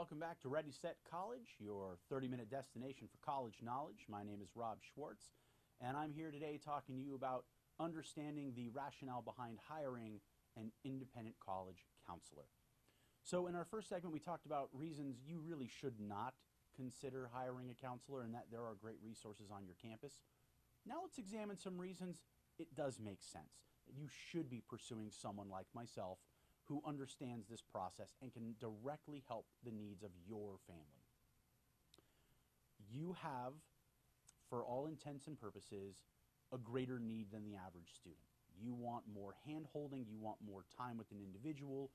welcome back to Ready Set College, your 30-minute destination for college knowledge. My name is Rob Schwartz, and I'm here today talking to you about understanding the rationale behind hiring an independent college counselor. So in our first segment, we talked about reasons you really should not consider hiring a counselor and that there are great resources on your campus. Now let's examine some reasons it does make sense that you should be pursuing someone like myself who understands this process and can directly help the needs of your family. You have, for all intents and purposes, a greater need than the average student. You want more hand-holding, you want more time with an individual,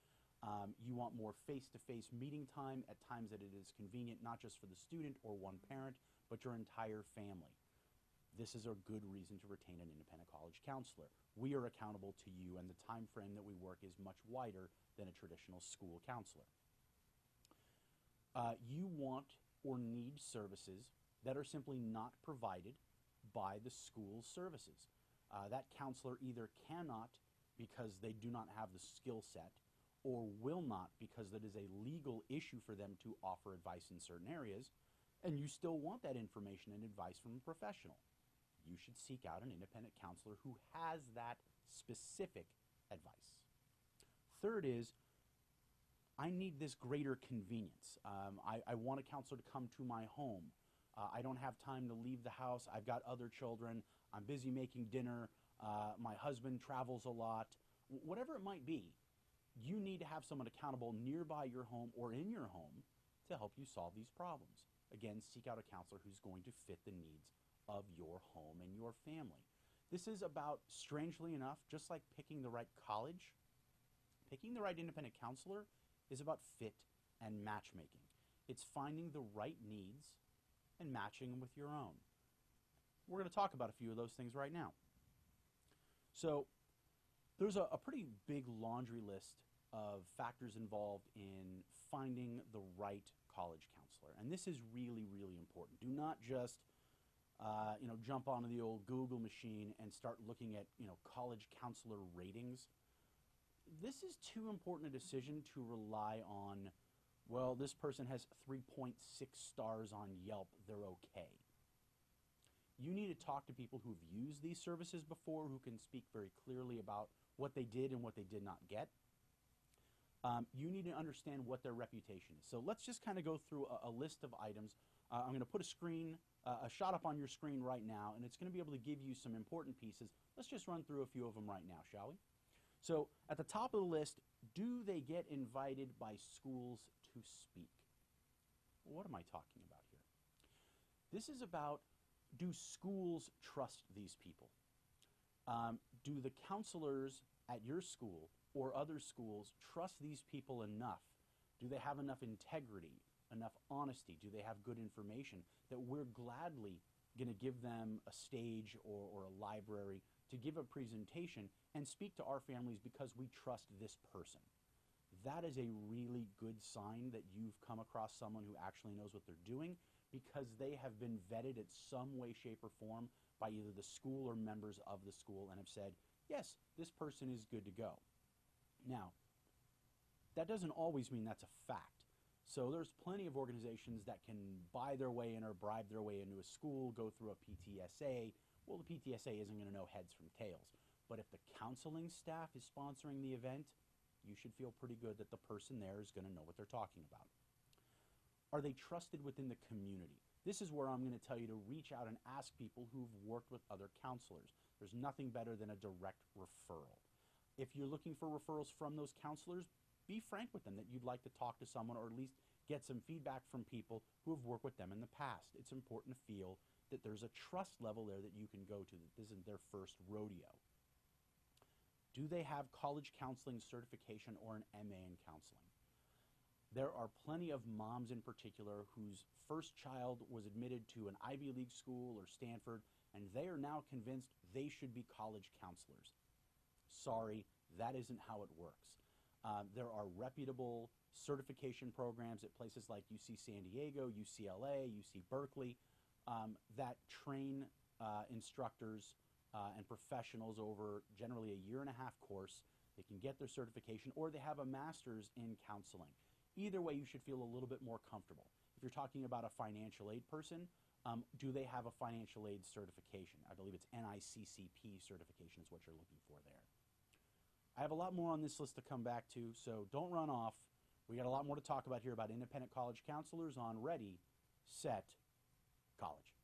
you want more face-to-face meeting time at times that it is convenient not just for the student or one parent, but your entire family. This is a good reason to retain an independent college counselor. We are accountable to you, and the time frame that we work is much wider than a traditional school counselor. You want or need services that are simply not provided by the school's services. That counselor either cannot because they do not have the skill set, or will not because that is a legal issue for them to offer advice in certain areas, and you still want that information and advice from a professional. You should seek out an independent counselor who has that specific advice. Third is, I need this greater convenience. I want a counselor to come to my home. I don't have time to leave the house. I've got other children. I'm busy making dinner. My husband travels a lot. Whatever it might be, you need to have someone accountable nearby your home or in your home to help you solve these problems. Again, seek out a counselor who's going to fit the needs of your home and your family. This is about, strangely enough, just like picking the right college, picking the right independent counselor is about fit and matchmaking. It's finding the right needs and matching them with your own. We're going to talk about a few of those things right now. So there's a pretty big laundry list of factors involved in finding the right college counselor. And this is really, really important. Do not just jump onto the old Google machine and start looking at, college counselor ratings. This is too important a decision to rely on, well, this person has 3.6 stars on Yelp, they're okay. You need to talk to people who've used these services before, who can speak very clearly about what they did and what they did not get. You need to understand what their reputation is. So let's just kind of go through a list of items. I'm going to put a shot up on your screen right now, and it's going to be able to give you some important pieces. Let's just run through a few of them right now, shall we? So at the top of the list, do they get invited by schools to speak? What am I talking about here? This is about, do schools trust these people? Do the counselors at your school or other schools trust these people enough? Do they have enough integrity, enough honesty? Do they have good information that we're gladly going to give them a stage or a library to give a presentation and speak to our families because we trust this person? That is a really good sign that you've come across someone who actually knows what they're doing, because they have been vetted in some way, shape, or form by either the school or members of the school and have said, yes, this person is good to go. Now, that doesn't always mean that's a fact. So there's plenty of organizations that can buy their way in or bribe their way into a school, go through a PTSA. Well, the PTSA isn't going to know heads from tails. But if the counseling staff is sponsoring the event, you should feel pretty good that the person there is going to know what they're talking about. Are they trusted within the community? This is where I'm going to tell you to reach out and ask people who've worked with other counselors. There's nothing better than a direct referral. If you're looking for referrals from those counselors, be frank with them that you'd like to talk to someone or at least get some feedback from people who have worked with them in the past. It's important to feel that there's a trust level there that you can go to, that this isn't their first rodeo. Do they have college counseling certification or an MA in counseling? There are plenty of moms in particular whose first child was admitted to an Ivy League school or Stanford, and they are now convinced they should be college counselors. Sorry, that isn't how it works. There are reputable certification programs at places like UC San Diego, UCLA, UC Berkeley, that train instructors and professionals over generally a 1.5-year course. They can get their certification, or they have a master's in counseling. Either way, you should feel a little bit more comfortable. If you're talking about a financial aid person, do they have a financial aid certification? I believe it's NICCP certification is what you're looking for there. I have a lot more on this list to come back to, so don't run off. We got a lot more to talk about here about independent college counselors on Ready, Set, College.